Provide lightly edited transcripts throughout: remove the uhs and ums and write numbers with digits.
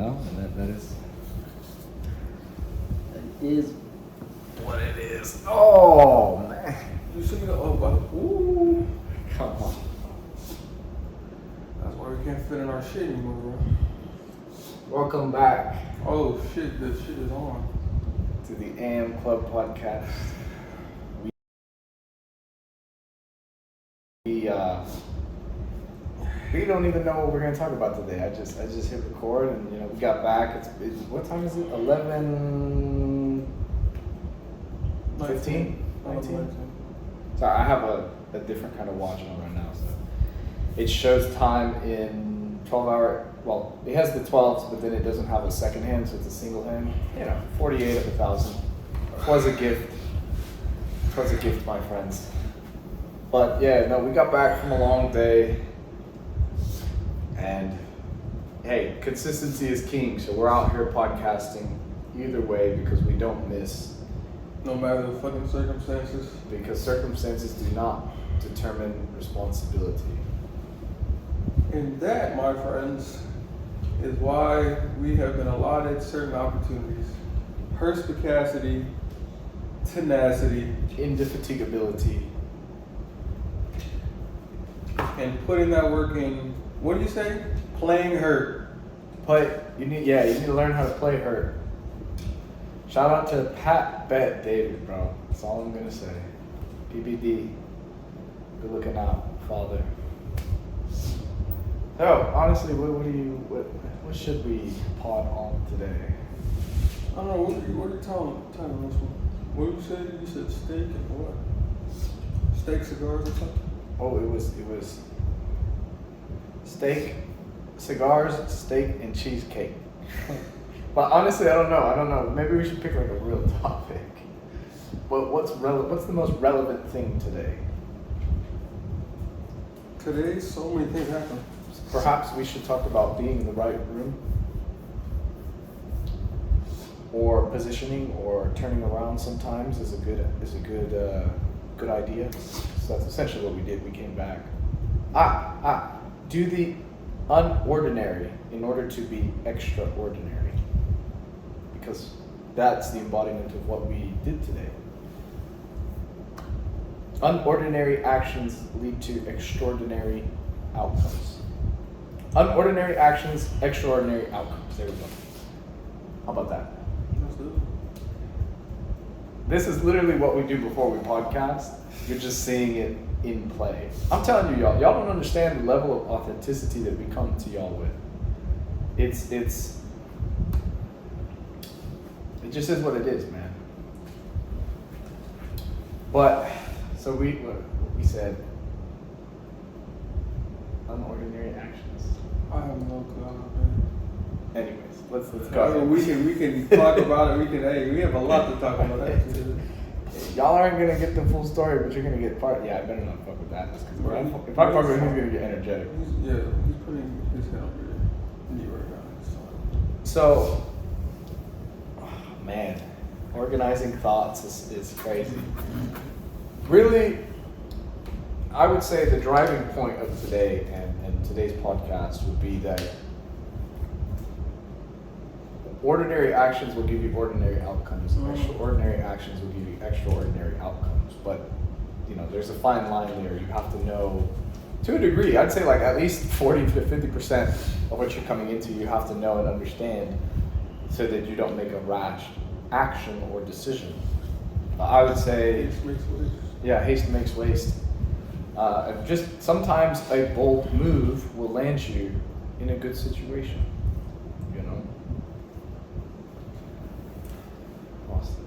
know, and that is what it is. Oh man, You see the ooh. Come on. That's why we can't fit in our shit anymore, bro. Welcome back Oh shit, this shit is on. to the AM Club podcast. We don't even know what we're gonna talk about today. I just hit record and we got back. It's what time is it? 11:15? 19? Sorry, I have a different kind of watch on right now, so it shows time in 12-hour. Well, it has the 12s, but then it doesn't have a second hand, so it's a single hand. 48 of 1,000. Was a gift. Was a gift, my friends. But yeah, no, we got back from a long day, and hey, consistency is king. So we're out here podcasting either way because we don't miss. No matter the fucking circumstances. Because circumstances do not determine responsibility. And that, my friends, is why we have been allotted certain opportunities. Perspicacity, tenacity, Indefatigability. and putting that work in, what do you say? Playing hurt. You need to learn how to play hurt. Shout out to Pat Bet David, bro. That's all I'm gonna say. PBD. Good looking out, father. So honestly, what should we pod on today? I don't know, what are you telling this one? What did you say? You said steak and what? Steak, cigars, or something? Oh, it was steak, cigars, steak, and cheesecake. But honestly, I don't know. Maybe we should pick like a real topic. But what's the most relevant thing today? Today, so many things happen. Perhaps we should talk about being in the right room, or positioning, or turning around sometimes is a good idea. So that's essentially what we did. We came back. Do the unordinary in order to be extraordinary, because that's the embodiment of what we did today. Unordinary actions lead to extraordinary outcomes. Unordinary actions, extraordinary outcomes. There we go. How about that? That's good. This is literally what we do before we podcast. You're just seeing it in play. I'm telling you, y'all don't understand the level of authenticity that we come to y'all with. It just is what it is, man. But so we said unordinary actions. I have no clue. Anyways, let's go. I mean, we can talk about it. We have a lot to talk about. Y'all aren't gonna get the full story, but you're gonna get part. Yeah, I better not fuck with that. If I fuck with him, he's gonna get energetic. He's putting his head on your knee right now. So, man, organizing thoughts is crazy. Really, I would say the driving point of today and today's podcast would be that ordinary actions will give you ordinary outcomes. Extraordinary actions will give you extraordinary outcomes. But, there's a fine line there. You have to know, to a degree, I'd say like at least 40 to 50% of what you're coming into, you have to know and understand so that you don't make a rash action or decision. I would say, Haste makes waste. Yeah, haste makes waste. Just sometimes a bold move will land you in a good situation. Awesome.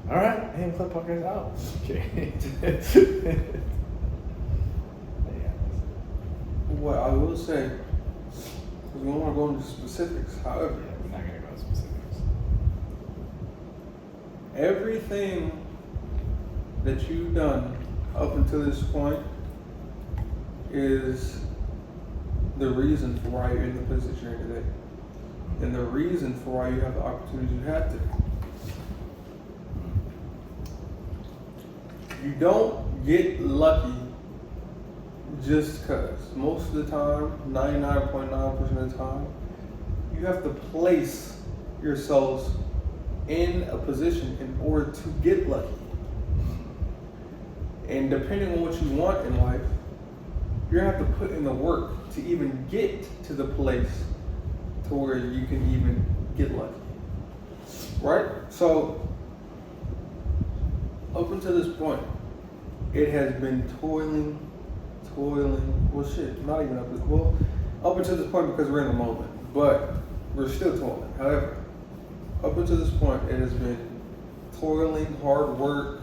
All right, AM Club Podcast out. Okay. What I will say, because we don't want to go into specifics, however, We're not gonna go into specifics. everything that you've done up until this point is the reason for why you're in the place that you're in today. And the reason for why you have the opportunities you have today. You don't get lucky just because. Most of the time, 99.9% of the time, you have to place yourselves in a position in order to get lucky. And depending on what you want in life, you're gonna have to put in the work to even get to the place to where you can even get lucky. Right? So, up until this point, it has been toiling, well shit, not even up until this point because we're in the moment, but we're still toiling. However, up until this point, it has been toiling, hard work,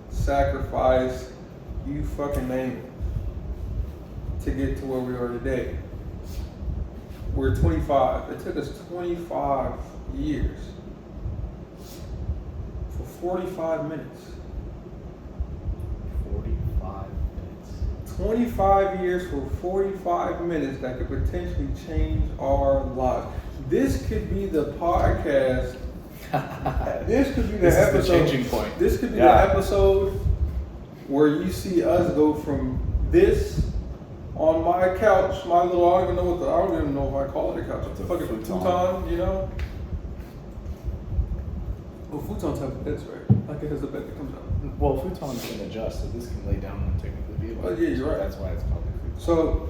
sacrifice, you fucking name it, to get to where we are today. We're 25. It took us 25 years for 45 minutes. 45 minutes. 25 years for 45 minutes that could potentially change our lives. This could be the podcast. This could be the This episode. is the changing point. This could be the episode where you see us go from this on my couch, my little, I don't even know if I call it a couch. It's a fucking futon, you know? Well, futon type of beds, right? Like it has a bed that comes out. Well, futons can adjust, so this can lay down and technically be. Oh, yeah, you're right. That's why it's called a futon. So,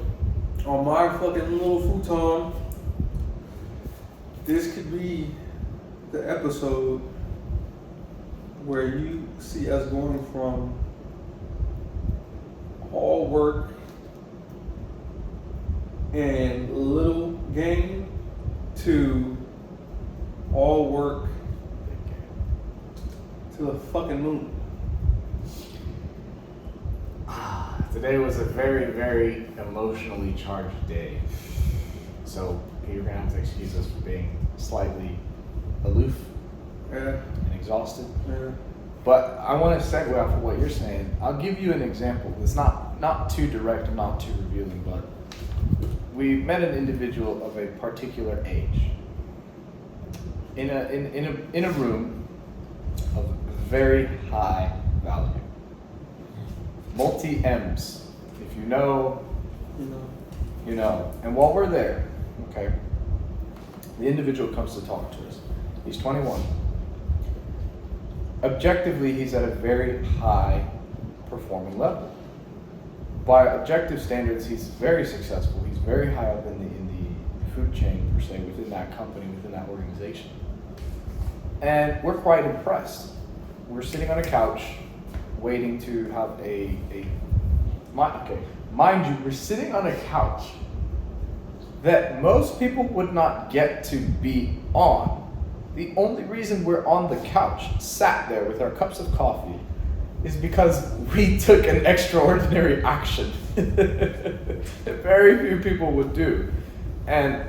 on my fucking little futon, this could be the episode where you see us going from all work and little gain to all work to the fucking moon. Today was a very, very emotionally charged day. So you're gonna have to excuse us for being slightly aloof and exhausted. Yeah. But I want to segue off of what you're saying. I'll give you an example. It's not too direct and not too revealing, but we met an individual of a particular age in a room of very high value. Multi-M's. If you know, you know. And while we're there, okay, the individual comes to talk to us. He's 21. Objectively, he's at a very high performing level. By objective standards, he's very successful. He's very high up in the food chain, per se, within that company, within that organization. And we're quite impressed. We're sitting on a couch, waiting to have mind you, we're sitting on a couch that most people would not get to be on. The only reason we're on the couch, sat there with our cups of coffee, is because we took an extraordinary action that very few people would do. And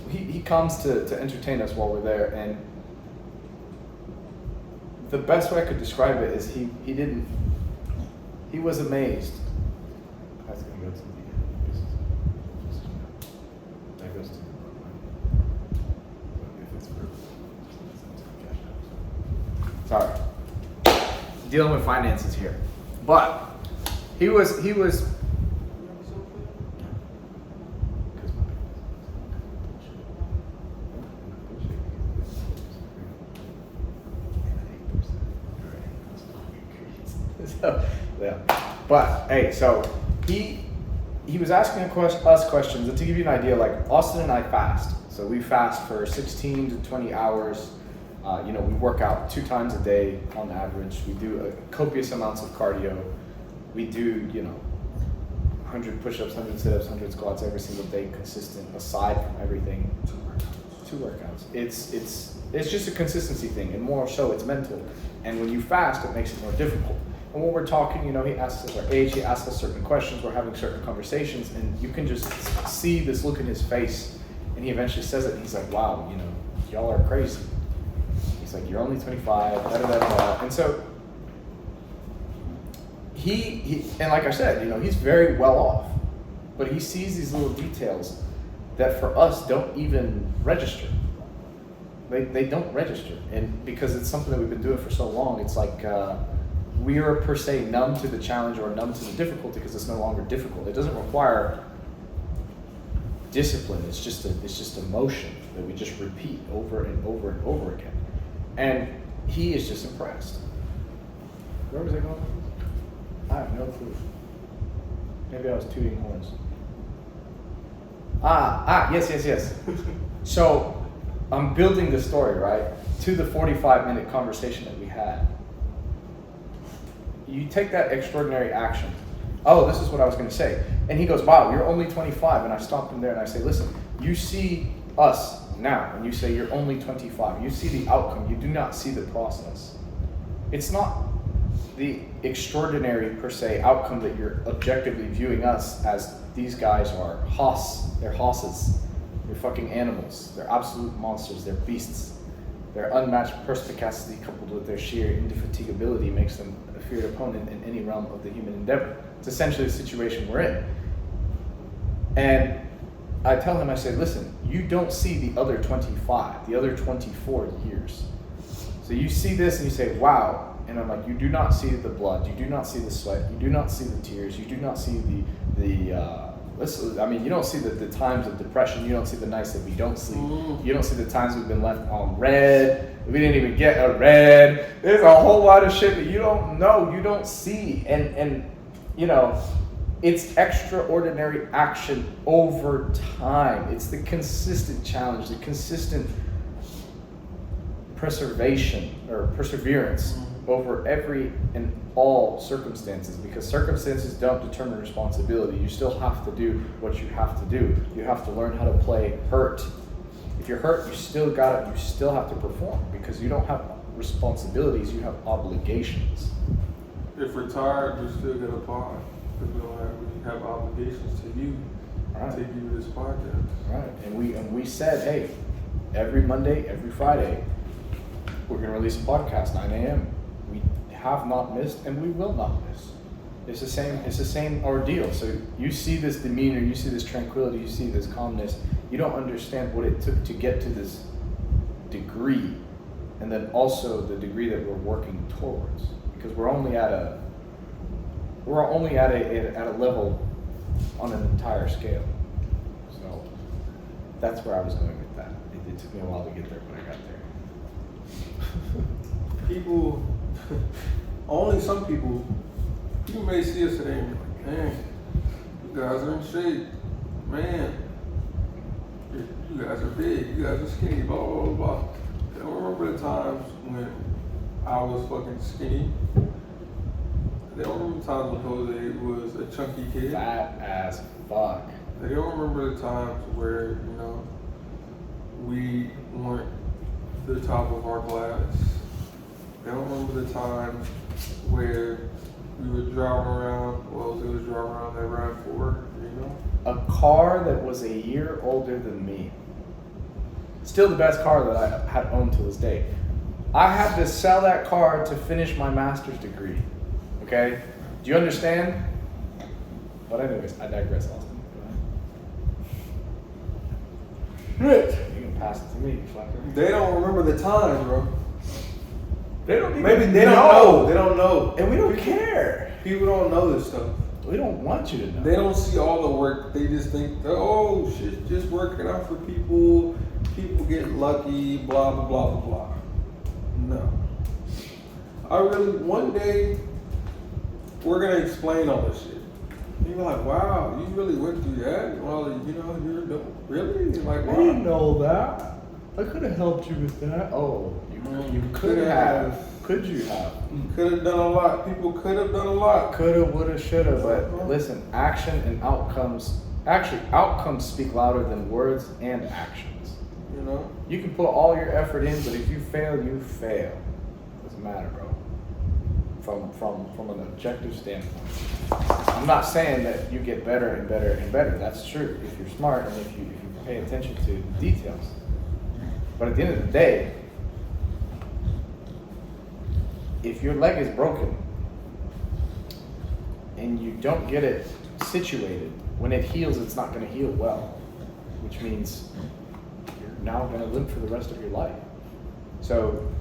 he comes to entertain us while we're there, and the best way I could describe it is he was amazed. That's gonna go to the business. That goes to sorry. Dealing with finances here. But he was so, yeah. But hey, so he was asking us questions, and to give you an idea, like Austin and I fast. So we fast for 16 to 20 hours. We work out 2 times a day on average. We do copious amounts of cardio. We do, 100 push-ups, 100 sit-ups, 100 squats every single day, consistent, aside from everything. 2 workouts. It's just a consistency thing, and more so it's mental. And when you fast, it makes it more difficult. And when we're talking, he asks us our age, he asks us certain questions, we're having certain conversations, and you can just see this look in his face. And he eventually says it, and he's like, wow, y'all are crazy. He's like, you're only 25, da-da-da-da. And so he and like I said, he's very well off, but he sees these little details that for us don't even register. They don't register. And because it's something that we've been doing for so long, it's like we are per se numb to the challenge or numb to the difficulty because it's no longer difficult. It doesn't require discipline. It's just a motion that we just repeat over and over and over again. And he is just impressed. Where was I going with this? I have no clue. Maybe I was tooting horns. Yes. So I'm building the story, right, to the 45-minute conversation that we had. You take that extraordinary action. Oh, this is what I was going to say. And he goes, wow, you're only 25. And I stopped him there and I say, listen, you see us now, and you say you're only 25. You see the outcome. You do not see the process. It's not the extraordinary, per se, outcome that you're objectively viewing us as these guys are they're hosses. They're fucking animals. They're absolute monsters. They're beasts. Their unmatched perspicacity coupled with their sheer indefatigability makes them a feared opponent in any realm of the human endeavor. It's essentially the situation we're in. And I tell him, I say, listen, you don't see the other 25, the other 24 years. So you see this and you say, wow. And I'm like, you do not see the blood, you do not see the sweat, you do not see the tears, you do not see you don't see the times of depression, you don't see the nights that we don't sleep, you don't see the times we've been left on red, we didn't even get a red, there's a whole lot of shit that you don't know, you don't see, and you know, it's extraordinary action over time. It's the consistent challenge, the consistent perseverance over every and all circumstances, because circumstances don't determine responsibility. You still have to do what you have to do. You have to learn how to play hurt. If you're hurt, you still have to perform, because you don't have responsibilities, you have obligations. If we're tired, we still get a pod, because we have obligations to you, to give you this podcast. Right, and we said, hey, every Monday, every Friday, we're going to release a podcast, 9 a.m. We have not missed, and we will not miss. It's the same ordeal. So you see this demeanor, you see this tranquility, you see this calmness. You don't understand what it took to get to this degree, and then also the degree that we're working towards. Because we're only at a level on an entire scale. So that's where I was going with that. It took me a while to get there, but I got there. People, only some people may see us today and be like, man, you guys are in shape. Man, you guys are big, you guys are skinny, blah, blah, blah, blah. I don't remember the times when I was fucking skinny. They don't remember the times when Jose was a chunky kid. Fat as fuck. They don't remember the times where, you know, we weren't the top of our class. They don't remember the times where we were driving around, well, Jose was driving around that RAV4, you know? A car that was a year older than me. Still the best car that I had owned to this day. I had to sell that car to finish my master's degree. Okay? Do you understand? But anyways, I digress, Austin. Go ahead. Rich. You can pass it to me, you fucker. They don't remember the time, bro. They don't even Maybe they don't know. They don't know. And we don't care. People don't know this stuff. We don't want you to know. They don't see all the work. They just think, oh, shit, just working out for people. People get lucky, blah, blah, blah, blah, blah. No. One day, we're going to explain all this shit. You're like, wow, you really went through that? Well, you know, really? You're like, wow. I didn't know that. I could have helped you with that. Oh, you could have. Could you have? You could have done a lot. People could have done a lot. Coulda, woulda, shoulda. But listen, action and outcomes. Actually, outcomes speak louder than words and actions. You know? You can put all your effort in, but if you fail, you fail. Doesn't matter, bro. From an objective standpoint. I'm not saying that you get better and better and better. That's true if you're smart and if you pay attention to the details. But at the end of the day, if your leg is broken and you don't get it situated, when it heals, it's not going to heal well, which means you're now going to limp for the rest of your life. So,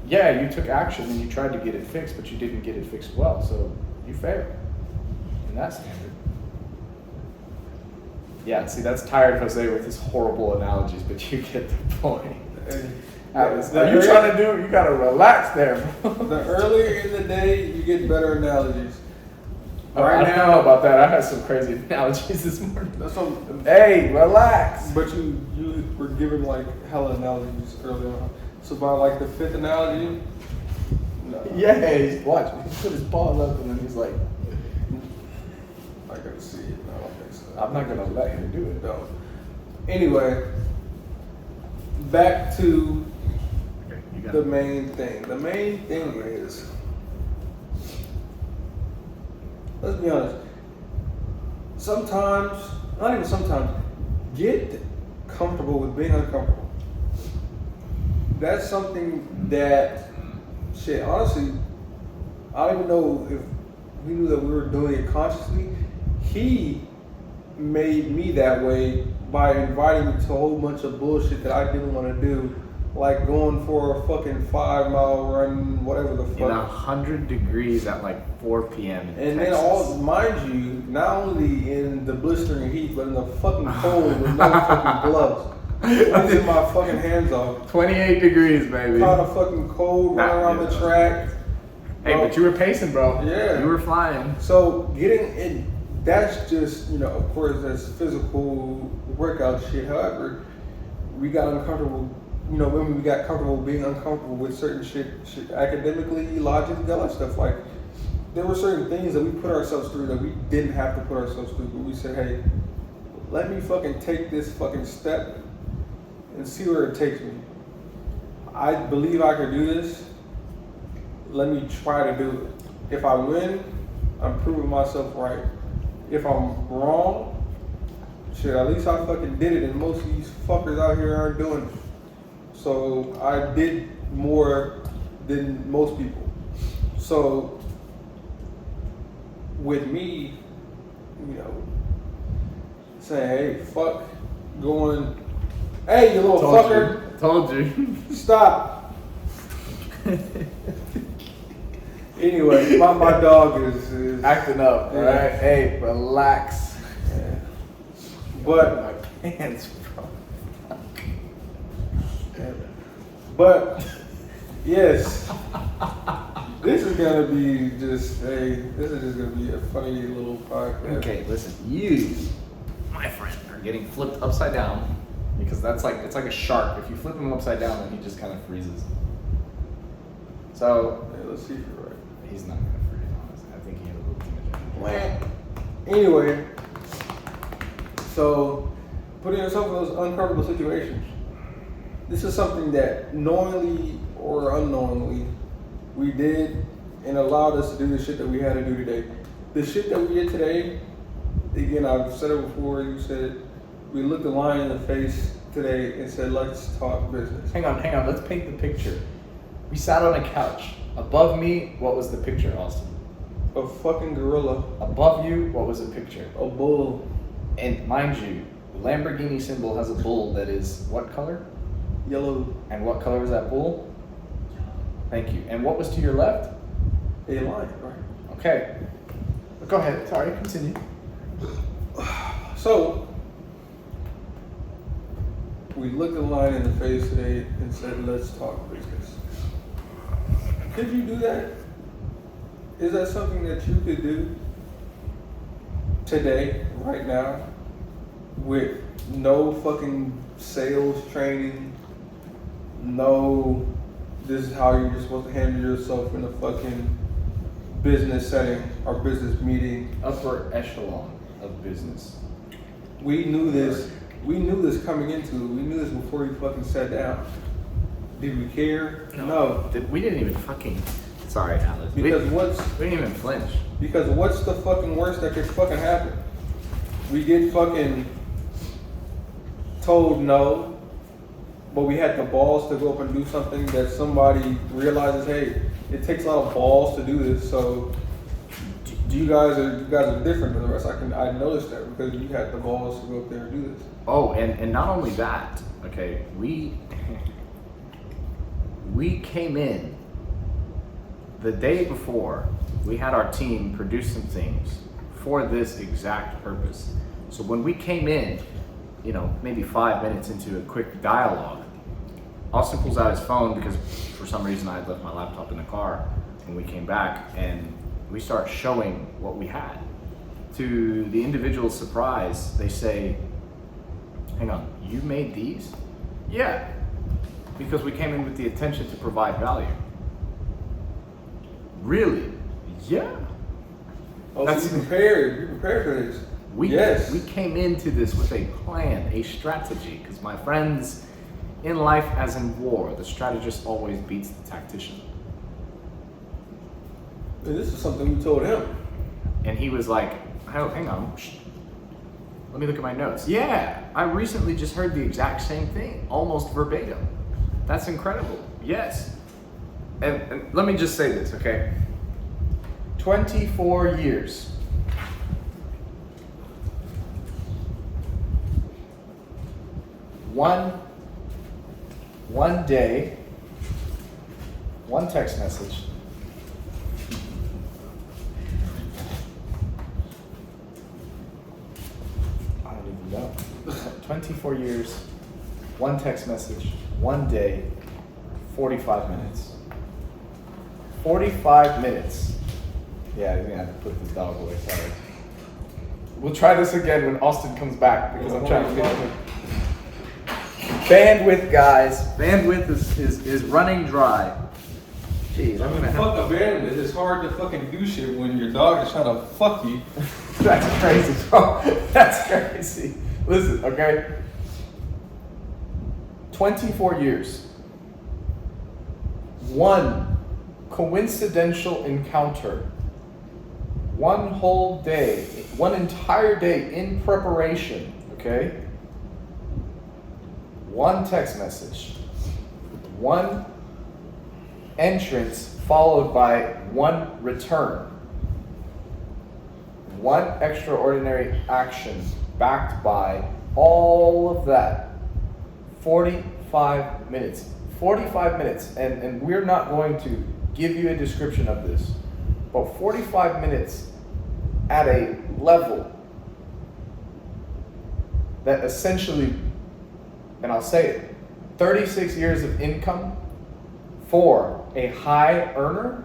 yeah, you took action and you tried to get it fixed, but you didn't get it fixed well, so you failed in that standard. Yeah, see, that's tired Jose with his horrible analogies, but you get the point. Atlas, are you trying to do? You gotta relax there, bro. The earlier in the day, you get better analogies. I don't know about that. I had some crazy analogies this morning. That's what. Hey, relax. But you were given like hella analogies early on. So by like the fifth analogy, no. Yeah, he's watch. He put his paws up and then he's like, I gotta see it. No, I don't think so. I'm not gonna let him do it. No. Anyway, back to the main thing. The main thing is, let's be honest, sometimes, not even sometimes, get comfortable with being uncomfortable. That's something that, shit, honestly, I don't even know if we knew that we were doing it consciously. He made me that way by inviting me to a whole bunch of bullshit that I didn't want to do. Like going for a fucking 5-mile run, whatever the fuck. In 100 degrees at like 4 p.m. in Texas. Then mind you, not only in the blistering heat, but in the fucking cold with no fucking gloves. Freezing my fucking hands off. 28 degrees, baby. Caught a fucking cold, run around the track. Hey, but you were pacing, bro. Yeah. You were flying. So getting in, that's just, of course, that's physical workout shit. However, we got uncomfortable. When we got comfortable being uncomfortable with certain shit academically, logically, all that stuff. Like, there were certain things that we put ourselves through that we didn't have to put ourselves through. But we said, hey, let me fucking take this fucking step and see where it takes me. I believe I could do this. Let me try to do it. If I win, I'm proving myself right. If I'm wrong, shit, at least I fucking did it, and most of these fuckers out here aren't doing it. So I did more than most people. So with me, saying, hey, fuck, going, hey, you little fucker. Told you. Stop. Anyway, my dog is acting up, alright? Hey, relax. Yeah. But my pants, bro. But yes, this is gonna be just gonna be a funny little podcast. Okay, listen, you, my friend, are getting flipped upside down because it's like a shark. If you flip him upside down, then he just kind of freezes. So let's see if you're right. He's not gonna freeze, honestly. I think he had a little too much energy. Anyway, so putting yourself in those uncomfortable situations. This is something that knowingly or unknowingly we did and allowed us to do the shit that we had to do today. The shit that we did today, again, I've said it before, you said it, we looked the lion in the face today and said, let's talk business. Hang on, let's paint the picture. We sat on a couch. Above me, what was the picture, Austin? A fucking gorilla. Above you, what was the picture? A bull. And mind you, the Lamborghini symbol has a bull that is what color? Yellow. And what color is that bull? Thank you. And what was to your left? A lion, right? Okay. Go ahead. Sorry, continue. So, we looked the lion in the face today and said, let's talk business. Could you do that? Is that something that you could do today, right now, with no fucking sales training? No, this is how you're supposed to handle yourself in a fucking business setting or business meeting. Upper echelon of business. We knew this. We knew this coming into it. We knew this before we fucking sat down. Did we care? No. We didn't even fucking. Sorry, Alex. Because we didn't even flinch. Because what's the fucking worst that could fucking happen? We get fucking told no. But we had the balls to go up and do something that somebody realizes, hey, it takes a lot of balls to do this. So you guys are different than the rest. I noticed that because you had the balls to go up there and do this. Oh, and not only that, okay, we came in the day before. We had our team produce some things for this exact purpose. So when we came in, maybe 5 minutes into a quick dialogue, Austin pulls out his phone because for some reason I had left my laptop in the car when we came back, and we start showing what we had. To the individual's surprise, they say, hang on, you made these? Yeah, because we came in with the intention to provide value. Really? Yeah. Oh, so you prepared for this. We came into this with a plan, a strategy, because my friends, in life as in war, the strategist always beats the tactician. And this is something we told him. And he was like, oh, hang on, let me look at my notes. Yeah, I recently just heard the exact same thing, almost verbatim. That's incredible. Yes. And let me just say this, okay? 24 years. One day, one text message. I don't even know. 24 years, one text message, one day, 45 minutes. 45 minutes. Yeah, you're gonna have to put this dog away, sorry. We'll try this again when Austin comes back because I'm trying to get him. Bandwidth, guys. Bandwidth is running dry. Jeez, I mean, fuck a bandwidth. It's hard to fucking do shit when your dog is trying to fuck you. That's crazy, bro. That's crazy. Listen, okay? 24 years. One coincidental encounter. One whole day. One entire day in preparation, okay? One text message. One entrance followed by one return. One extraordinary action backed by all of that. 45 minutes. 45 minutes. And we're not going to give you a description of this, but 45 minutes at a level that essentially, and I'll say it, 36 years of income for a high earner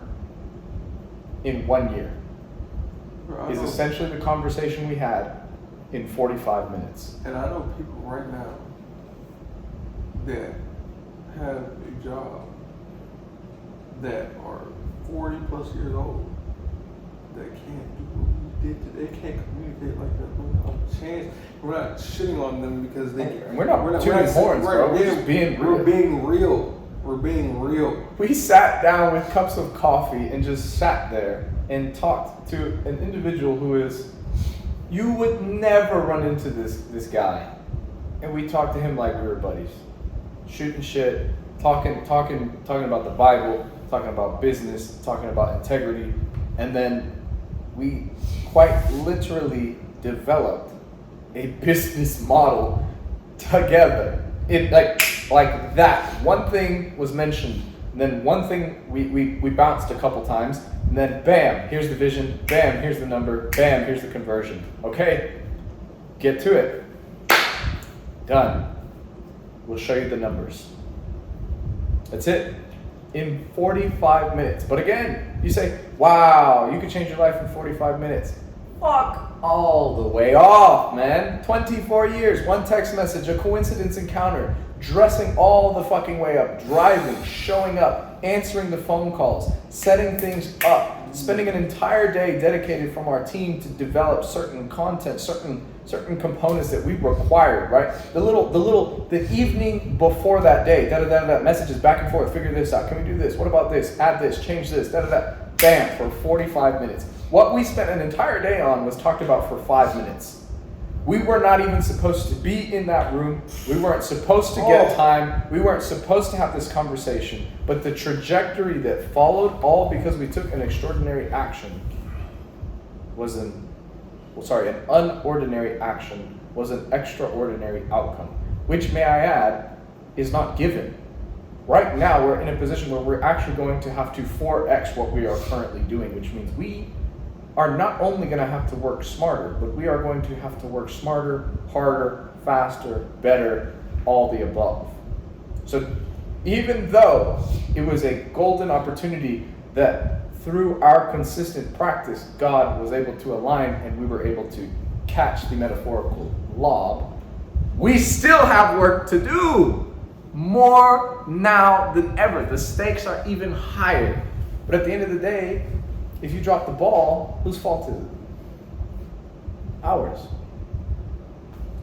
in 1 year is essentially the conversation we had in 45 minutes. And I know people right now that have a job that are 40 plus years old that can't do what we did today. They can't communicate like that. We're not a chance. We're not shitting on them because they. We're not tooting horns, bro. We're just being real. We're being real. We're being real. We sat down with cups of coffee and just sat there and talked to an individual who is, you would never run into this guy. And we talked to him like we were buddies. Shooting shit, talking about the Bible, talking about business, talking about integrity. And then we quite literally developed a business model together. It like that. One thing was mentioned, and then one thing we bounced a couple times, and then bam, here's the vision, bam, here's the number, bam, here's the conversion. Okay, get to it. Done. We'll show you the numbers. That's it. In 45 minutes. But again, you say, wow, you could change your life in 45 minutes. Fuck all the way off, man. 24 years, one text message, a coincidence encounter, dressing all the fucking way up, driving, showing up, answering the phone calls, setting things up, spending an entire day dedicated from our team to develop certain content, certain components that we required, right? The evening before that day, messages back and forth, figure this out, can we do this, what about this, add this, change this, bam, for 45 minutes. What we spent an entire day on was talked about for 5 minutes. We were not even supposed to be in that room. We weren't supposed to get time. We weren't supposed to have this conversation. But the trajectory that followed, all because we took an extraordinary action, was an unordinary action, was an extraordinary outcome, which, may I add, is not given. Right now, we're in a position where we're actually going to have to 4x what we are currently doing, which means we are not only going to have to work smarter, but we are going to have to work smarter, harder, faster, better, all the above. So even though it was a golden opportunity that through our consistent practice, God was able to align and we were able to catch the metaphorical lob, we still have work to do. More now than ever. The stakes are even higher. But at the end of the day, if you drop the ball, whose fault is it? Ours.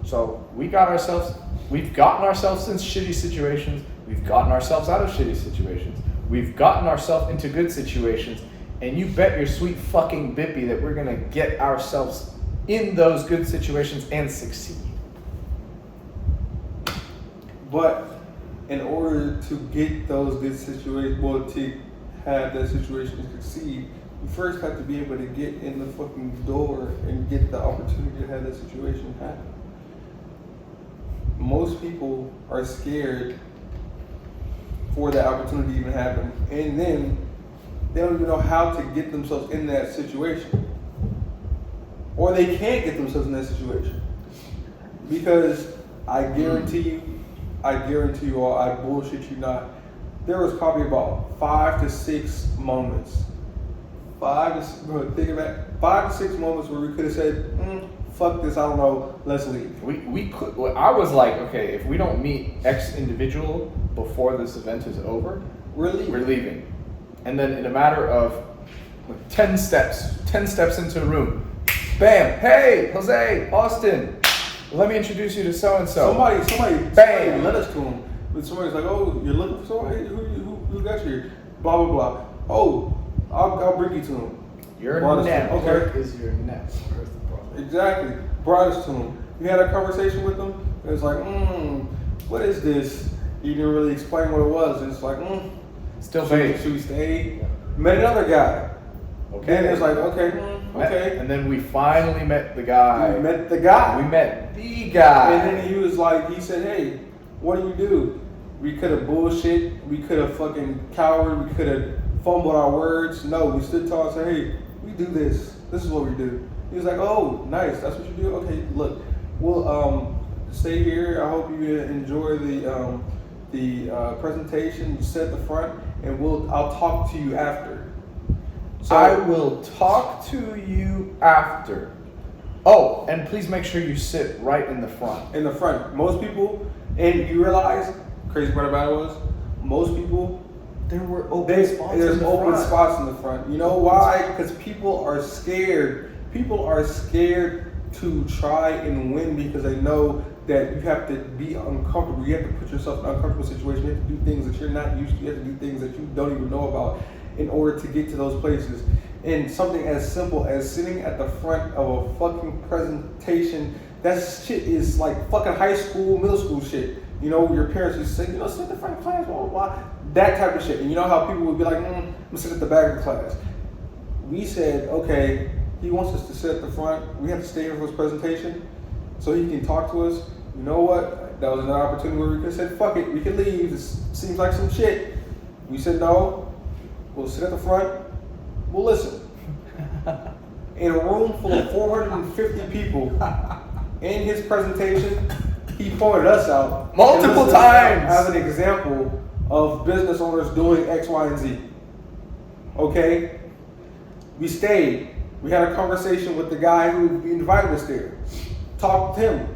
So we've gotten ourselves in shitty situations. We've gotten ourselves out of shitty situations. We've gotten ourselves into good situations. And you bet your sweet fucking bippy that we're going to get ourselves in those good situations and succeed. But in order to get those good situations, well, to have that situation succeed, you first have to be able to get in the fucking door and get the opportunity to have that situation happen. Most people are scared for that opportunity to even happen, and then they don't even know how to get themselves in that situation. Or they can't get themselves in that situation. Because I guarantee you all, I bullshit you not, there was probably about 5 to 6 moments. 5 to 6 moments where we could have said, fuck this, I don't know, let's leave. We could. Well, I was like, okay, if we don't meet X individual before this event is over, we're leaving. And then in a matter of 10 steps into the room, bam, hey, Jose, Austin, let me introduce you to so-and-so. Somebody bam, led us to him. But somebody's like, oh, you're looking for somebody? Who got you here? Blah, blah, blah. Oh, I'll bring you to him. Your network is your net. Exactly. Brought us to him. We had a conversation with him. It was like, what is this? He didn't really explain what it was. And it's like, still vague. Should we stay? Met another guy. Okay. Then it's like, okay. And then we finally met the guy. We met the guy. And then he said, hey, what do you do? We could have bullshit. We could have fucking cowered. We could have fumbled our words. No, we stood tall and said, hey, we do this. This is what we do. He was like, oh, nice. That's what you do? Okay, look, we'll stay here. I hope you enjoy the presentation. You sit at the front, and I'll talk to you after. So, I will talk to you after. Oh, and please make sure you sit right in the front. In the front. Most people, and you realize, crazy part about it was, most people, there were open spots. There's open spots in the front. You know why? Because people are scared. People are scared to try and win because they know that you have to be uncomfortable. You have to put yourself in an uncomfortable situation. You have to do things that you're not used to. You have to do things that you don't even know about in order to get to those places. And something as simple as sitting at the front of a fucking presentation, that shit is like fucking high school, middle school shit. You know, your parents used to say, sit at the front of class, blah, blah, blah. That type of shit. And you know how people would be like, I'm going to sit at the back of the class. We said, okay, he wants us to sit at the front. We have to stay here for his presentation so he can talk to us. You know what? That was an opportunity where we could have said, fuck it, we can leave. This seems like some shit. We said, no, we'll sit at the front. We'll listen. In a room full of 450 people, in his presentation, he pointed us out multiple times as an example of business owners doing X, Y, and Z. Okay? We stayed. We had a conversation with the guy who invited us there. Talked with him.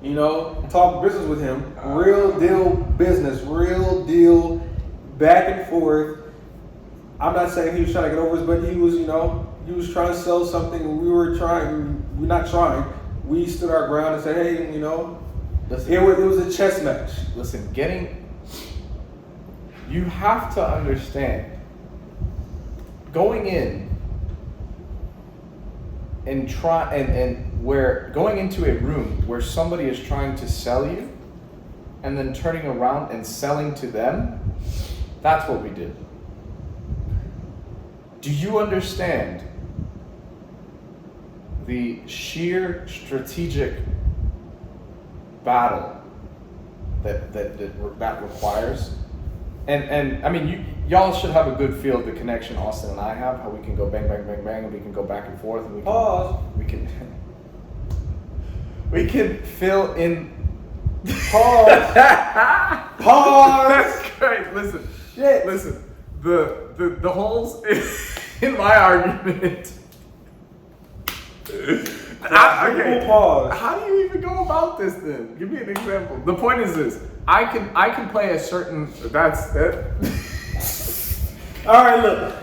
You know, talked business with him. Real deal business. Real deal back and forth. I'm not saying he was trying to get over us, but he was, he was trying to sell something. We're not trying. We stood our ground and said, hey, listen, it was a chess match. Listen, you have to understand, going in and going into a room where somebody is trying to sell you and then turning around and selling to them, that's what we did. Do you understand the sheer strategic battle that requires? And I mean, y'all should have a good feel of the connection Austin and I have. How we can go bang, bang, bang, bang, and we can go back and forth, and we can. Pause. We can. We can fill in. Pause. Pause. That's great. Listen. Shit. Listen. The holes in my argument. Okay. Pause. How do you even go about this then? Give me an example. The point is this: I can play a certain. That's it. All right, look.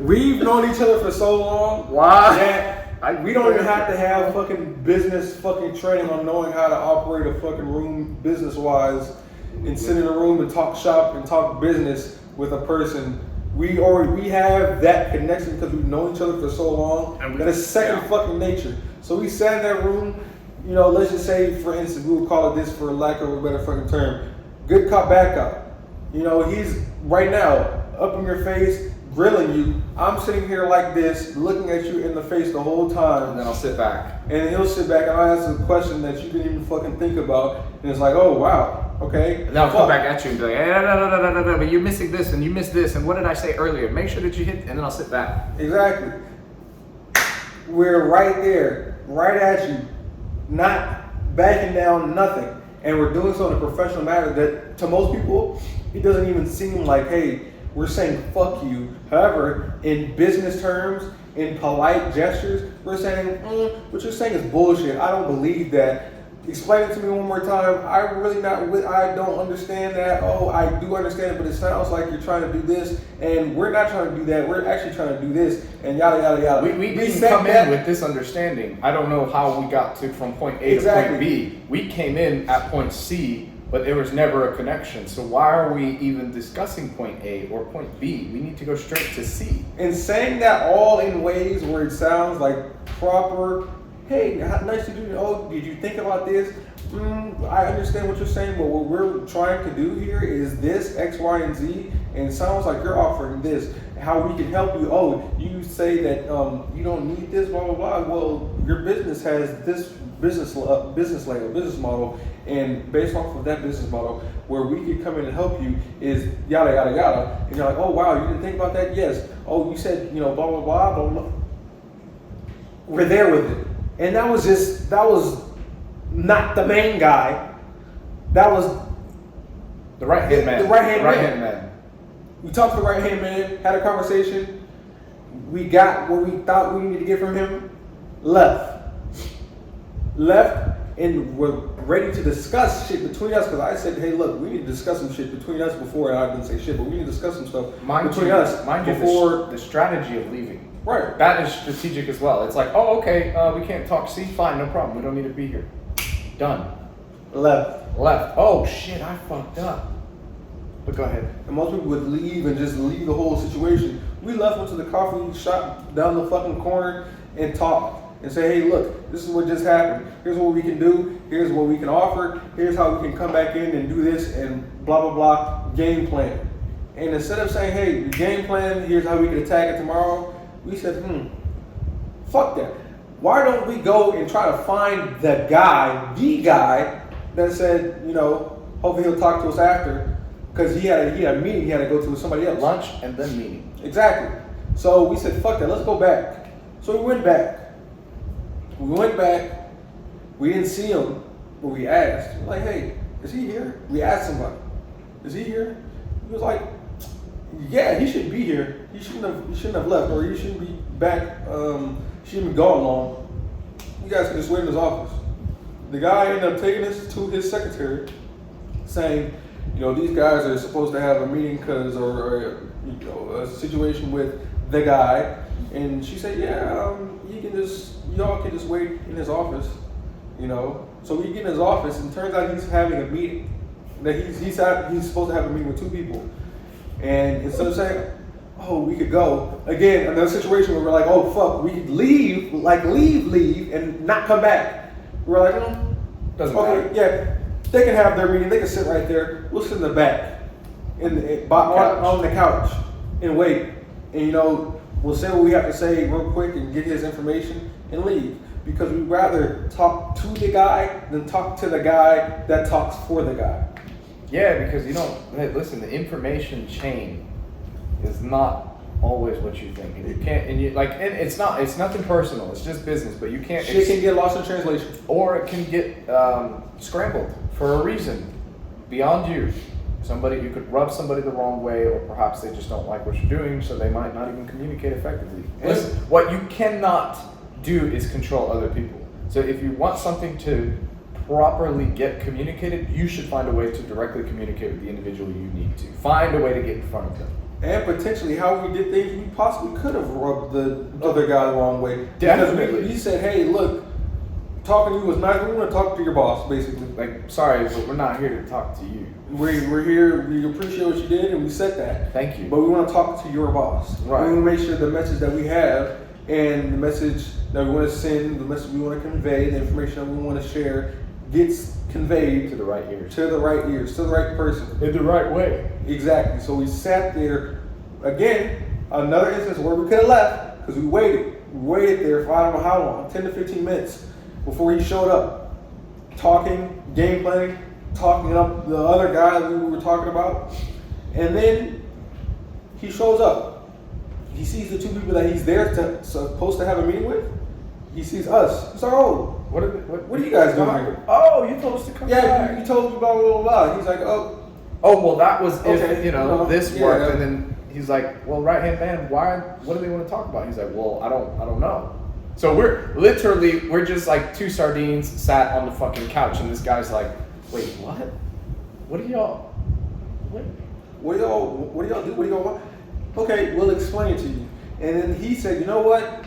We've known each other for so long. Why? That we don't even have to have fucking business fucking training on knowing how to operate a fucking room business wise, and sit in a room and talk shop and talk business with a person. We have that connection because we've known each other for so long that it's second fucking nature. So we sat in that room, you know, let's just say, for instance, we would call it this for lack of a better fucking term, good cop, bad cop. You know, he's right now up in your face, grilling you. I'm sitting here like this, looking at you in the face the whole time. And then I'll sit back. And he'll sit back and I'll ask a question that you didn't even fucking think about. And it's like, oh, wow, okay. And then I'll come back at you and be like, no, but you're missing this and you missed this. And what did I say earlier? Make sure that you hit, and then I'll sit back. Exactly. We're right there, right at you, not backing down, nothing. And we're doing so in a professional manner that to most people, it doesn't even seem like, hey, we're saying fuck you. However, in business terms, in polite gestures, we're saying, what you're saying is bullshit. I don't believe that. Explain it to me one more time. I don't understand that. Oh, I do understand it, but it sounds like you're trying to do this, and we're not trying to do that. We're actually trying to do this, and yada, yada, yada. We didn't come in with this understanding. I don't know how we got from point A to point B. We came in at point C, but there was never a connection. So why are we even discussing point A or point B? We need to go straight to C. And saying that all in ways where it sounds like proper, hey, nice to do you. Oh, did you think about this? I understand what you're saying, but what we're trying to do here is this, X, Y, and Z, and it sounds like you're offering this. How we can help you. Oh, you say that you don't need this, blah, blah, blah. Well, your business has this business model, and based off of that business model, where we could come in and help you is yada, yada, yada. And you're like, oh, wow, you didn't think about that? Yes. Oh, you said, blah, blah, blah, blah, blah. We're there with it. And that was not the main guy. That was the right-hand man. The right-hand man. man. We talked to the right-hand man, had a conversation. We got what we thought we needed to get from him. Left, and we're ready to discuss shit between us. Because I said, hey, look, we need to discuss some shit between us before. I didn't say shit, but we need to discuss some stuff between us before the strategy of leaving. Right. That is strategic as well. It's like, oh, okay, we can't talk C, fine, no problem. We don't need to be here. Done. Left. Oh shit, I fucked up. But go ahead. And most people would leave and just leave the whole situation. We left, went to the coffee shop down the fucking corner and talked and say, hey, look, this is what just happened. Here's what we can do. Here's what we can offer. Here's how we can come back in and do this and blah, blah, blah, game plan. And instead of saying, hey, game plan, here's how we can attack it tomorrow, we said, fuck that. Why don't we go and try to find the guy that said, hopefully he'll talk to us after, because he had a meeting he had to go to with somebody else. Lunch and then meeting. Exactly. So we said, fuck that, let's go back. So we went back. We didn't see him, but we asked. We're like, hey, is he here? We asked somebody, is he here? He was like, yeah, he should be here. He shouldn't have left, or he shouldn't be back. She shouldn't be gone long. You guys can just wait in his office. The guy ended up taking this to his secretary, saying, these guys are supposed to have a meeting or a situation with the guy. And she said, yeah, y'all can just wait in his office, So we get in his office, and it turns out he's having a meeting. That he's supposed to have a meeting with two people. And instead of saying, oh, we could go, again, another situation where we're like, oh, fuck, we could leave, leave, and not come back. We're like, doesn't matter. Yeah, they can have their meeting, they can sit right there, we'll sit in the back, on the couch, and wait. And, we'll say what we have to say real quick and get his information and leave. Because we'd rather talk to the guy than talk to the guy that talks for the guy. Yeah, because you don't. Hey, listen, the information chain is not always what you think, and you can't. And you like, and it's not. It's nothing personal. It's just business. But you can't. Shit can get lost in translation, or it can get scrambled for a reason beyond you. Somebody, you could rub somebody the wrong way, or perhaps they just don't like what you're doing, so they might not even communicate effectively. Listen, what you cannot do is control other people. So if you want something to properly get communicated, you should find a way to directly communicate with the individual you need to. Find a way to get in front of them. And potentially how we did things, we possibly could have rubbed the other guy the wrong way. Definitely. Because we said, hey, look, talking to you was nice. We want to talk to your boss, basically. Like, sorry, but we're not here to talk to you. We're here. We appreciate what you did, and we said that. Thank you. But we want to talk to your boss. Right. We want to make sure the message that we have and the message that we want to send, the message we want to convey, the information that we want to share gets conveyed to the right ears. To the right ears, to the right person. In the right way. Exactly. So we sat there, again, another instance where we could have left because we waited. We waited there for I don't know how long, 10 to 15 minutes before he showed up. Talking, game planning, talking up the other guy that we were talking about. And then he shows up. He sees the two people that he's there supposed to have a meeting with. He sees us. He's like, oh, what are you guys doing here? Oh, you told us to come back. Yeah, you told me blah, blah, blah. He's like, oh. Oh, well, that was okay, if, this worked. And then he's like, well, right-hand man, what do they want to talk about? He's like, well, I don't know. So we're just like two sardines sat on the fucking couch, and this guy's like, wait, what? What do y'all do? What do y'all want? Okay, we'll explain it to you. And then he said, you know what?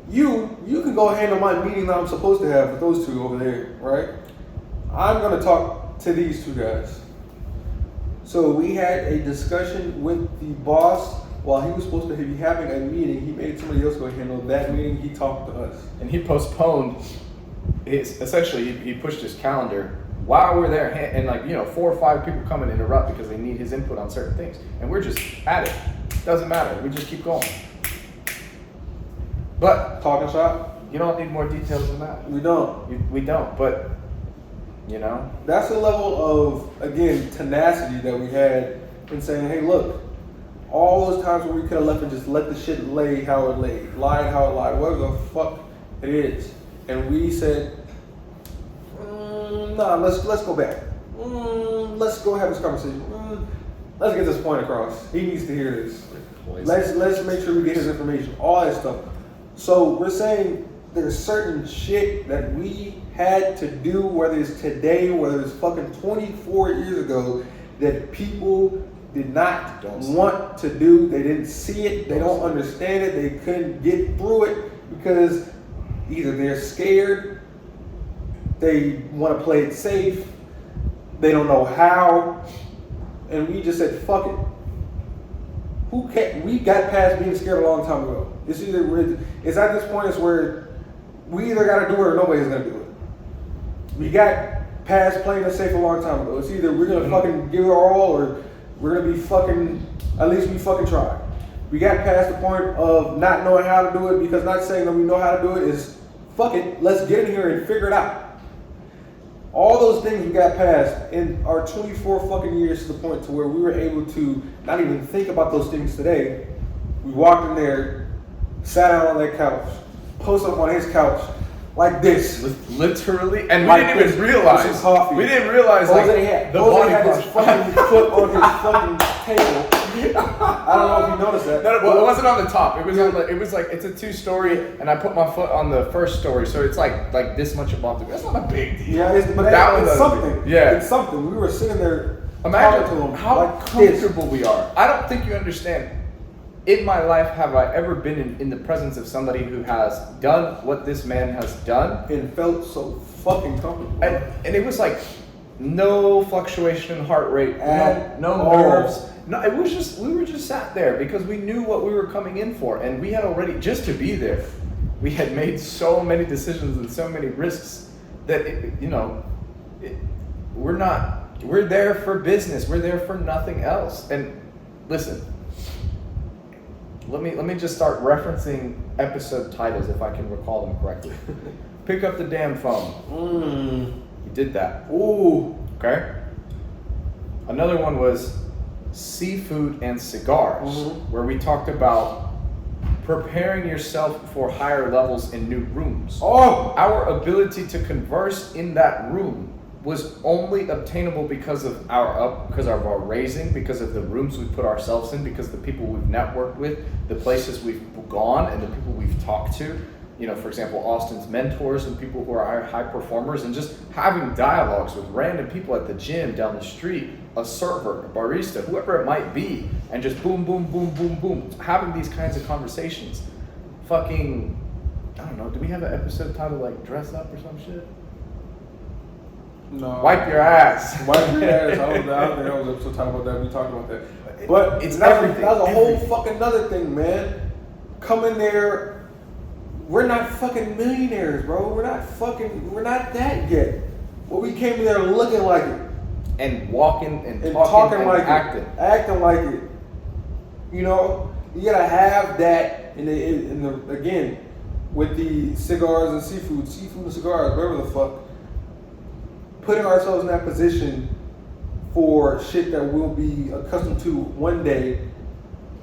You can go handle my meeting that I'm supposed to have with those two over there, right? I'm gonna talk to these two guys. So we had a discussion with the boss while he was supposed to be having a meeting. He made somebody else go handle that meeting. He talked to us. And he postponed he pushed his calendar while we're there, and 4 or 5 people come and interrupt because they need his input on certain things. And we're just at it. Doesn't matter. We just keep going. But talking shop. You don't need more details than that. We don't. We don't. But that's a level of, again, tenacity that we had in saying, hey, look, all those times where we could have left and just let the shit lay how it lay, lied how it lied, whatever the fuck it is. And we said, nah, let's go back. Let's go have this conversation. Let's get this point across. He needs to hear this. Let's make sure we get his information, all that stuff. So we're saying there's certain shit that we had to do, whether it's today, whether it's fucking 24 years ago, that people did not want to do. They didn't see it. They don't understand it. They couldn't get through it because either they're scared, they want to play it safe, they don't know how, and we just said, fuck it. We got past being scared a long time ago. It's at this point it's where we either got to do it or nobody's going to do it. We got past playing it safe a long time ago. It's either we're going to fucking give it our all or we're going to be fucking, at least we fucking try. We got past the point of not knowing how to do it because not saying that we know how to do it is, fuck it, let's get in here and figure it out. All those things we got past in our 24 fucking years to the point to where we were able to not even think about those things today. We walked in there, sat down on that couch, posted up on his couch, like this. Literally, and like we didn't even realize. We didn't realize Jose had his fucking foot on his fucking table. I don't know if you noticed that. No, well, it wasn't on the top. It was it's a 2-story, and I put my foot on the first story, so it's like this much above the. That's not a big deal. Yeah, it's something. Yeah, it's something. We were sitting there. Imagine talking to him how like comfortable we are. I don't think you understand. In my life, have I ever been in the presence of somebody who has done what this man has done and felt so fucking comfortable? And it was like no fluctuation in heart rate, no nerves. No, it was just we were just sat there because we knew what we were coming in for, and we had already just to be there. We had made so many decisions and so many risks that we're there for business. We're there for nothing else. And listen, let me just start referencing episode titles if I can recall them correctly. Pick up the damn phone. You did that. Ooh. Okay. Another one was seafood and cigars, where we talked about preparing yourself for higher levels in new rooms. Oh! Our ability to converse in that room was only obtainable because of our raising, because of the rooms we put ourselves in, because of the people we've networked with, the places we've gone, and the people we've talked to. You know, for example, Austin's mentors and people who are high performers, and just having dialogues with random people at the gym, down the street, a server, a barista, whoever it might be, and just boom, boom, boom, boom, boom, having these kinds of conversations. Fucking, I don't know, do we have an episode titled like Dress Up or some shit? No. Wipe your ass. Wipe your ass. I don't think I was episode talking about that. We talked about that. But it's everything. That was a whole everything. fucking other thing, man. Come in there. We're not fucking millionaires, bro. We're not that yet. Well, we came in there looking like it. And walking and talking and like acting. it. Acting like it. You know, you gotta have that in the again, with the cigars and seafood and cigars, whatever the fuck. Putting ourselves in that position for shit that we'll be accustomed to one day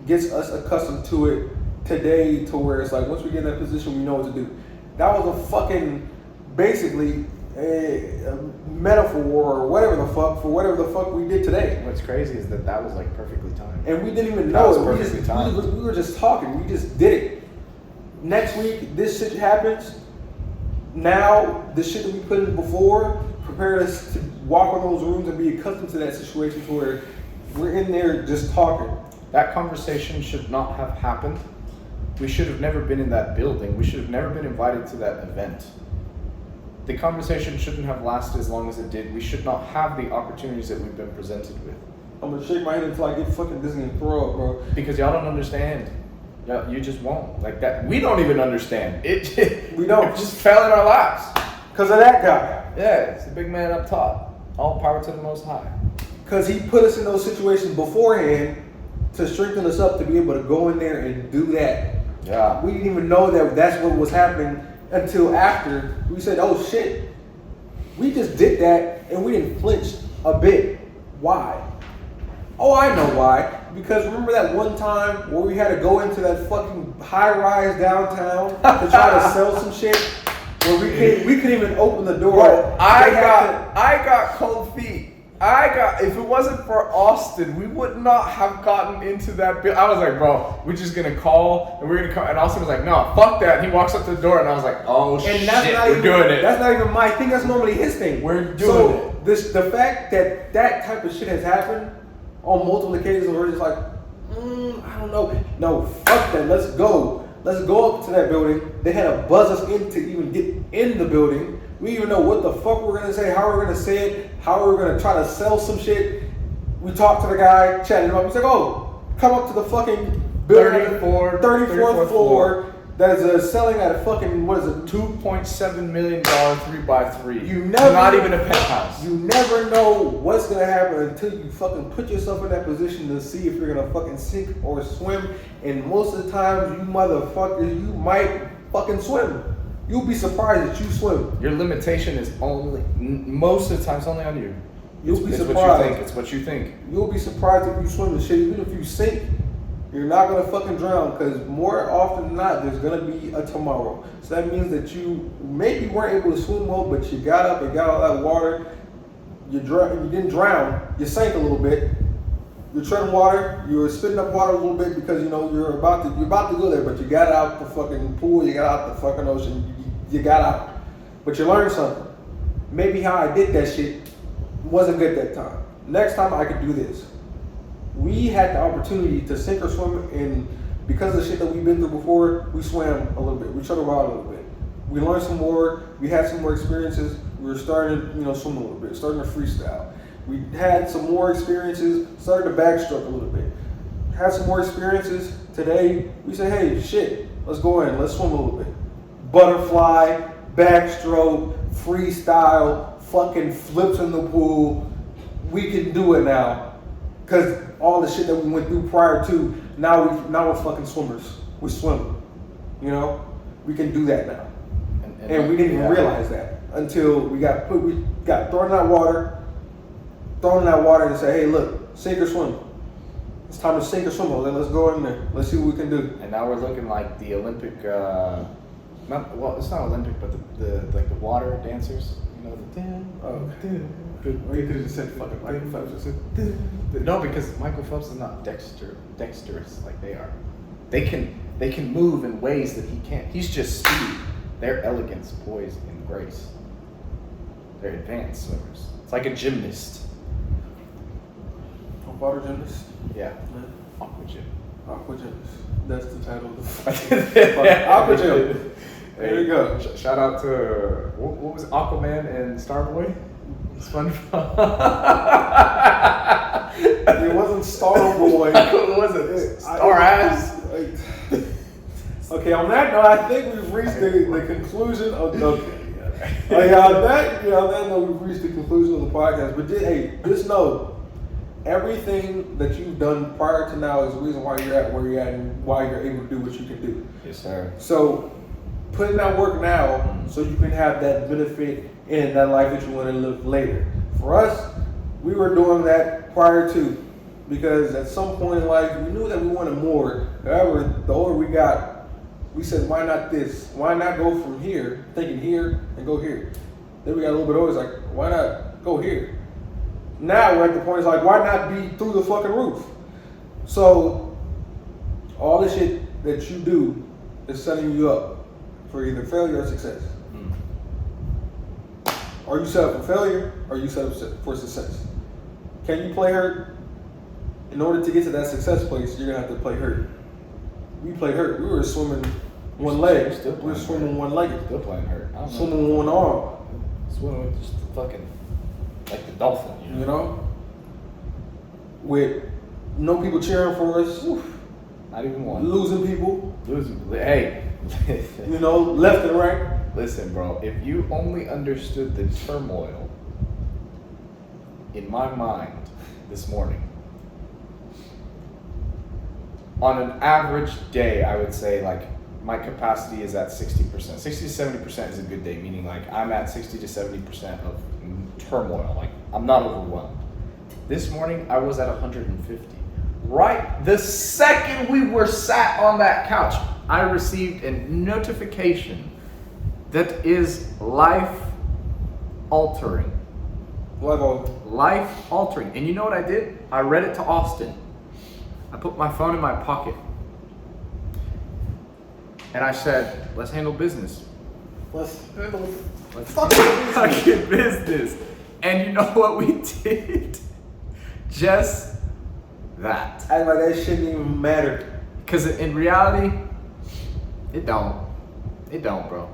gets us accustomed to it today, to where it's like once we get in that position, we know what to do. That was a fucking, basically a metaphor or whatever the fuck for whatever the fuck we did today. What's crazy is that was like perfectly timed. And we didn't even That know was it. perfectly timed. We were just talking. We just did it. Next week, this shit happens. Now, the shit that we put in before prepared us to walk in those rooms and be accustomed to that situation to where we're in there just talking. That conversation should not have happened. We should have never been in that building. We should have never been invited to that event. The conversation shouldn't have lasted as long as it did. We should not have the opportunities that we've been presented with. I'm gonna shake my head until I get fucking dizzy and throw up, bro. Because y'all don't understand. You just won't. Like that. We don't even understand. We don't. It just fell in our laps. Because of that guy. Yeah, it's the big man up top. All power to the Most High. Because he put us in those situations beforehand to strengthen us up to be able to go in there and do that. Yeah. We didn't even know that that's what was happening until after we said, oh shit, we just did that and we didn't flinch a bit. Why? Oh, I know why. Because remember that one time where we had to go into that fucking high-rise downtown to try to sell some shit? Where we couldn't even open the door. Bro, I got cold feet. If it wasn't for Austin, we would not have gotten into that building. I was like, bro, we're just gonna call and we're gonna come. And Austin was like, no, fuck that. And he walks up to the door and I was like, oh shit, we're doing it. That's not even my thing. That's normally his thing. We're doing it. The fact that that type of shit has happened on multiple occasions, where we're just like, I don't know. No, fuck that. Let's go. Let's go up to that building. They had to buzz us in to even get in the building. We didn't even know what the fuck we're gonna say, how we're gonna say it, how we're gonna try to sell some shit. We talked to the guy, chatted him up. He's like, oh, come up to the fucking building, 34th floor. That is selling at a fucking, what is it? $2.7 million 3x3. You never, not even a penthouse. You never know what's gonna happen until you fucking put yourself in that position to see if you're gonna fucking sink or swim. And most of the times, you motherfuckers, you might fucking swim. You'll be surprised that you swim. Your limitation is most of the time, it's only on you. You'll be surprised. It's what you think. You'll be surprised if you swim and shit. Even if you sink, you're not gonna fucking drown, because more often than not, there's gonna be a tomorrow. So that means that you maybe weren't able to swim well, but you got up and got all that water. You didn't drown. You sank a little bit. You're treading water. You're spitting up water a little bit because you know you're about to go there, but you got out the fucking pool. You got out the fucking ocean. You got out, but you learned something. Maybe how I did that shit wasn't good that time. Next time I could do this. We had the opportunity to sink or swim, and because of the shit that we've been through before, we swam a little bit. We chuggled out a little bit. We learned some more. We had some more experiences. We were starting to, swim a little bit, starting to freestyle. We had some more experiences, started to backstroke a little bit. Had some more experiences. Today, we say, hey, shit, let's go in, let's swim a little bit. Butterfly, backstroke, freestyle, fucking flips in the pool. We can do it now. Because all the shit that we went through prior to, now we're fucking swimmers. We swim. We can do that now. And we didn't even realize that until we got thrown in that water, thrown in that water and say, hey, look, sink or swim. It's time to sink or swim. Let's go in there. Let's see what we can do. And now we're looking like the Olympic, it's not Olympic, but the water dancers. You know, Or you could have just said fucking Michael Phelps. No, because Michael Phelps is not dexterous like they are. They can move in ways that he can't. He's just speed. They're elegance, poise, and grace. They're advanced swimmers. It's like a gymnast. A water gymnast? Yeah. Aqua gym. Aqua gymnast. That's the title of the Aqua gym. There you go. Shout out to what was it, Aquaman and Starboy? SpongeBob. It wasn't Starboy. What was it? Star Ass. Okay, on that note, I think we've reached the conclusion of the. On that note, we've reached the conclusion of the podcast. But just know, everything that you've done prior to now is the reason why you're at where you're at and why you're able to do what you can do. Yes, sir. So, put in that work now so you can have that benefit in that life that you want to live later. For us, we were doing that prior to, because at some point in life we knew that we wanted more. However, the older we got, we said, why not this? Why not go from here, thinking here, and go here? Then we got a little bit older, it's like, why not go here? Now we're at the point, it's like, why not be through the fucking roof? So, all the shit that you do is setting you up for either failure or success. Are you set up for failure, or are you set up for success? Can you play hurt? In order to get to that success place, you're gonna have to play hurt. We played hurt. We were swimming one leg. We were swimming one legged. Still playing hurt. Swimming with one arm. Swimming with just fucking like the dolphin. You know? With no people cheering for us. Oof. Not even one. Losing people. Hey. You know, left and right. Listen, bro, if you only understood the turmoil in my mind this morning, on an average day, I would say like my capacity is at 60%. 60 to 70% is a good day, meaning like I'm at 60 to 70% of turmoil. Like I'm not overwhelmed. This morning, I was at 150. Right the second we were sat on that couch, I received a notification that is life altering. Life altering. And you know what I did? I read it to Austin. I put my phone in my pocket. And I said, let's handle business. Let's fucking business. And you know what we did? Just that. Act like that shouldn't even matter. Because in reality, it don't. It don't, bro.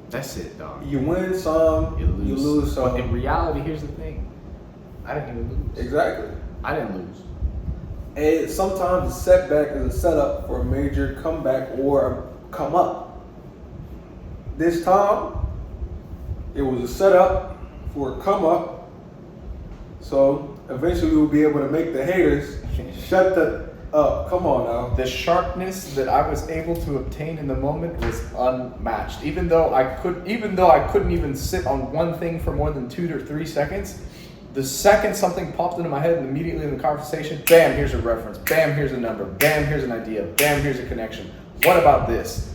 That's it, dog. You win some, you lose some. But in reality, here's the thing. I didn't even lose. Exactly. I didn't lose. And sometimes a setback is a setup for a major comeback or a come up. This time, it was a setup for a come up. So eventually we'll be able to make the haters shut the up. Come on now. The sharpness that I was able to obtain in the moment was unmatched. Even though I couldn't even sit on one thing for more than 2 to 3 seconds, the second something popped into my head and immediately in the conversation, bam, here's a reference, bam, here's a number, bam, here's an idea, bam, here's a connection. What about this?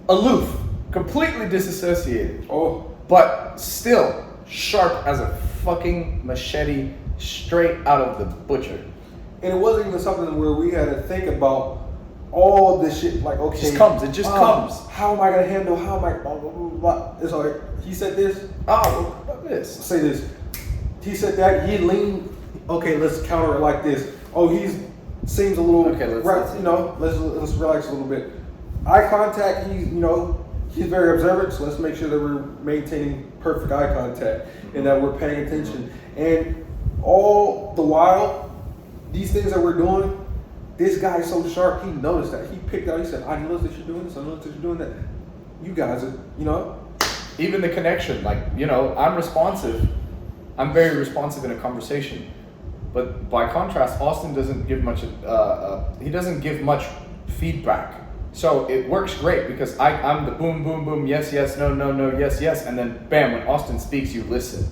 Aloof, completely disassociated. Oh, but still sharp as a fucking machete straight out of the butcher. And it wasn't even something where we had to think about all this shit. Like, okay, it just comes. How am I gonna handle? How am I? Blah, blah, blah, blah. It's like he said this. Oh, what about this? Say this. He said that. He leaned. Okay, let's counter it like this. Oh, seems a little. Okay, let's relax a little bit. Eye contact. He's very observant. So let's make sure that we're maintaining perfect eye contact and that we're paying attention. And all the while, these things that we're doing, this guy is so sharp, he noticed that. He picked out, he said, I noticed that you're doing this, I noticed that you're doing that. You guys are, Even the connection, I'm responsive. I'm very responsive in a conversation. But by contrast, Austin doesn't give much, he doesn't give much feedback. So it works great because I'm the boom, boom, boom, yes, yes, no, no, no, yes, yes. And then bam, when Austin speaks, you listen.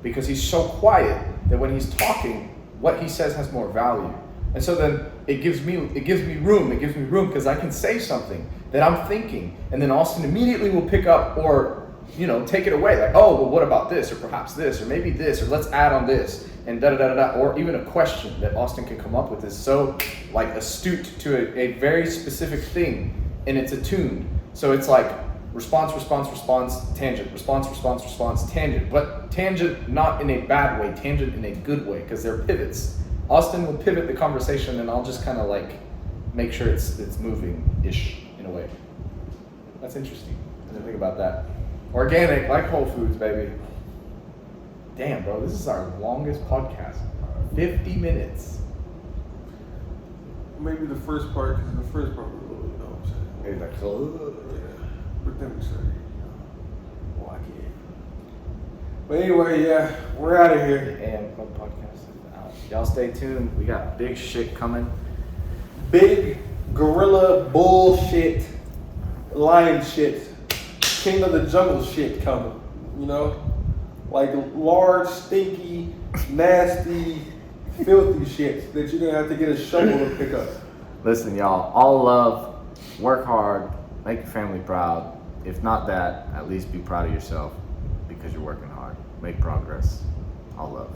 Because he's so quiet that when he's talking, what he says has more value. And so then it gives me room because I can say something that I'm thinking, and then Austin immediately will pick up or, you know, take it away. Like, oh, well, what about this? Or perhaps this, or maybe this, or let's add on this, and da-da-da-da-da. Or even a question that Austin can come up with is so, like, astute to a very specific thing, and it's attuned. So it's like response, tangent, response, tangent. But tangent not in a bad way, tangent in a good way, because they're pivots. Austin will pivot the conversation, and I'll just kind of like make sure it's moving-ish in a way. That's interesting. I didn't think about that. Organic, like Whole Foods, baby. Damn, bro, this is our longest podcast. 50 minutes. Maybe the first part, because the first part was a little, you know what I'm saying? Maybe like, Yeah. But then we started, walk in. But anyway, yeah, we're out of here. the AM Club podcast is out. Y'all stay tuned. We got big shit coming. Big gorilla bullshit, lion shit, king of the jungle shit coming, you know? Like large, stinky, nasty, filthy shit that you're gonna have to get a shovel to pick up. Listen, y'all, all love, work hard, make your family proud. If not that, at least be proud of yourself because you're working hard. Make progress. All love.